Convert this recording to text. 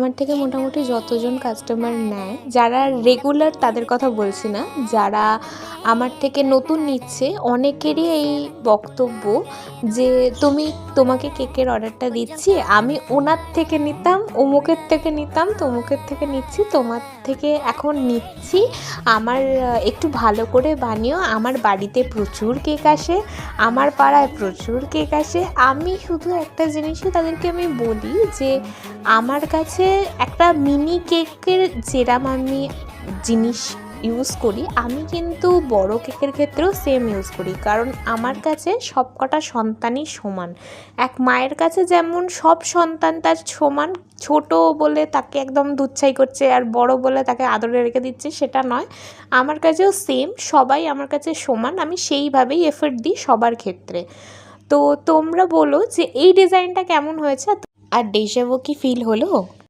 আমার থেকে মোটামুটি যতজন কাস্টমার নেয়, যারা রেগুলার তাদের কথা বলছি না, যারা আমার থেকে নতুন নিচ্ছে, অনেকেরই এই বক্তব্য যে তোমাকে কেকের অর্ডারটা দিচ্ছি, আমি ওনার থেকে নিতাম, অমুকের থেকে নিতাম, তমুকের থেকে নিচ্ছি, তোমার থেকে এখন নিচ্ছি, আমার একটু ভালো করে বানিও, আমার বাড়িতে প্রচুর কেক আসে, আমার পাড়ায় প্রচুর কেক আসে। আমি শুধু একটা জিনিসই তাদেরকে আমি বলি যে আমার কাছে একটা মিনি কেকের যেরকম আমি জিনিস ইউজ করি, আমি কিন্তু বড় কেকের ক্ষেত্রেও সেম ইউজ করি, কারণ আমার কাছে সব কটা সন্তানই সমান। এক মায়ের কাছে যেমন সব সন্তান তার সমান, ছোট বলে তাকে একদম দুচ্ছাই করছে আর বড় বলে তাকে আদরে রেখে দিচ্ছে, সেটা নয়। আমার কাছেও সেম, সবাই আমার কাছে সমান, আমি সেইভাবেই এফোর্ট দিই সবার ক্ষেত্রে। তো তোমরা বলো যে এই ডিজাইনটা কেমন হয়েছে, আর ডেজাভু কি ফিল হলো?